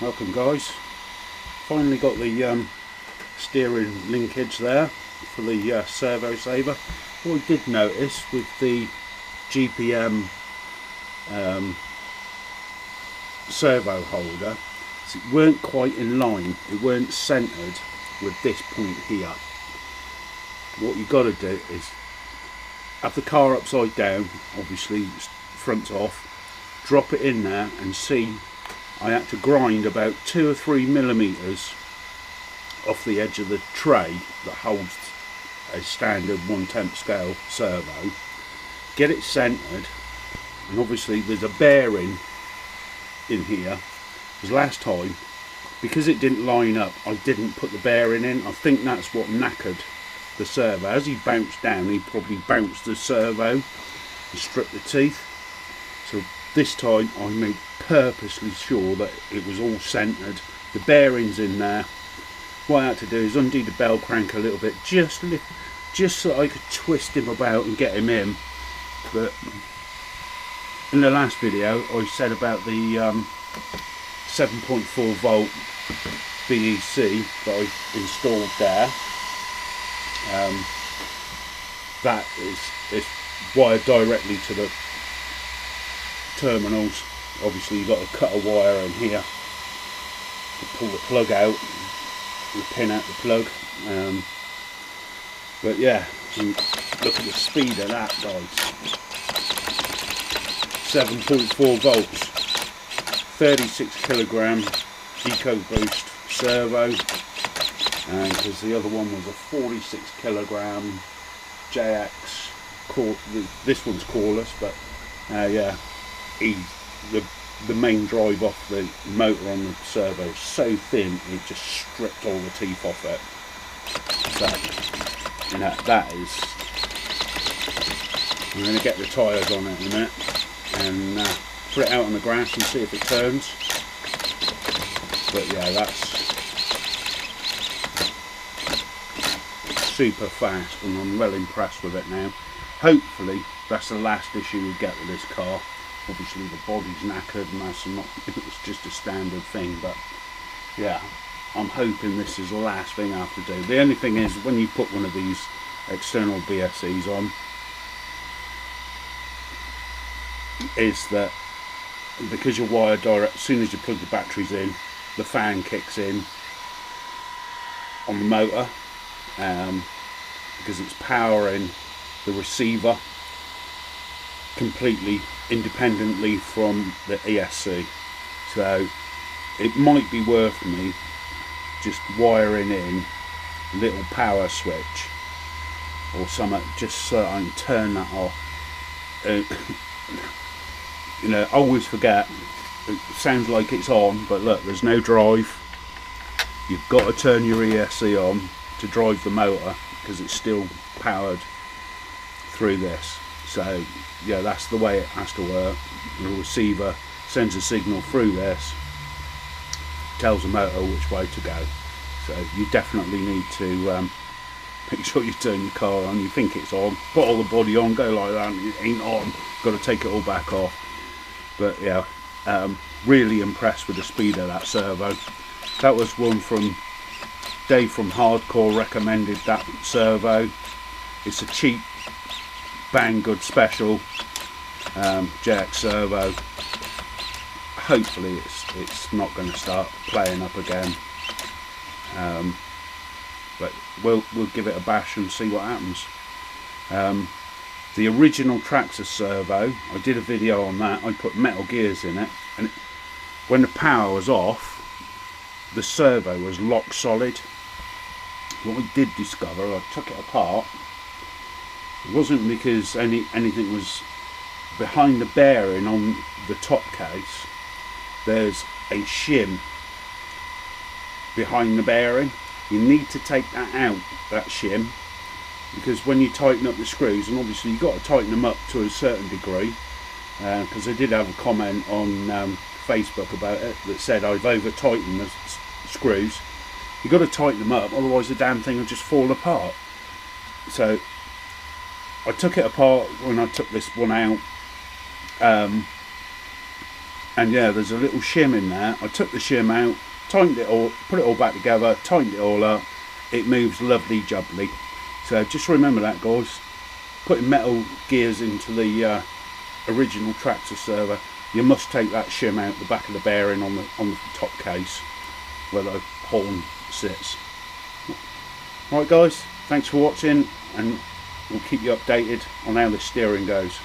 Welcome guys. Finally got the steering linkage there for the servo saver. What I did notice with the GPM servo holder is it weren't quite in line, it weren't centered with this point here. What you got to do is have the car upside down, obviously front off, drop it in there and see. I had to grind about 2 or 3 millimeters off the edge of the tray that holds a standard 1/10 scale servo, get it centered, and obviously there's a bearing in here, because last time, because it didn't line up, I didn't put the bearing in. I think that's what knackered the servo. As he bounced down, he probably bounced the servo and stripped the teeth. So this time I made purposely sure that it was all centered, the bearings in there. What I had to do is undo the bell crank a little bit, just so that I could twist him about and get him in. But in the last video I said about the 7.4 volt BEC that I installed there. That is wired directly to the terminals. Obviously you've got to cut a wire in here to pull the plug out, the pin out the plug. But yeah, look at the speed of that, guys. 7.4 volts, 36 kilogram EcoBoost servo, and because the other one was a 46 kilogram JX. This one's cordless, but yeah, the main drive off the motor on the servo is so thin it just stripped all the teeth off it. So that is, I'm going to get the tyres on it in a minute and put it out on the grass and see if it turns. But yeah, that's super fast and I'm well impressed with it now. Hopefully that's the last issue we get with this car. Obviously the body's knackered and that's not, it's just a standard thing, but yeah, I'm hoping this is the last thing I have to do. The only thing is, when you put one of these external BSCs on, is that because you're wired direct, as soon as you plug the batteries in, the fan kicks in on the motor, because it's powering the receiver completely independently from the ESC. So it might be worth me just wiring in a little power switch or something, just so I can turn that off. You know, I always forget, it sounds like it's on, but look, there's no drive. You've got to turn your ESC on to drive the motor because it's still powered through this. So yeah, that's the way it has to work. The receiver sends a signal through this, tells the motor which way to go. So you definitely need to make sure you turn your car on. You think it's on, put all the body on, go like that, and it ain't on. Got to take it all back off. But yeah, really impressed with the speed of that servo. That was one from Dave from Hardcore, recommended that servo. It's a cheap, bang good special JX servo. Hopefully it's not going to start playing up again, but we'll give it a bash and see what happens. The original Traxxas servo, I did a video on that. I put metal gears in it, and when the power was off, the servo was lock solid. What I did discover, I took it apart. It wasn't because anything was behind the bearing on the top case. There's a shim behind the bearing. You need to take that out, that shim, because when you tighten up the screws, and obviously you've got to tighten them up to a certain degree, because I did have a comment on Facebook about it that said I've over tightened the screws. You've got to tighten them up, otherwise the damn thing will just fall apart. So I took it apart when I took this one out, and yeah, there's a little shim in there. I took the shim out, tightened it all, put it all back together, tightened it all up. It moves lovely jubbly. So just remember that, guys. Putting metal gears into the original tractor servo, you must take that shim out the back of the bearing on the top case where the horn sits. Right guys, thanks for watching, and we'll keep you updated on how the steering goes.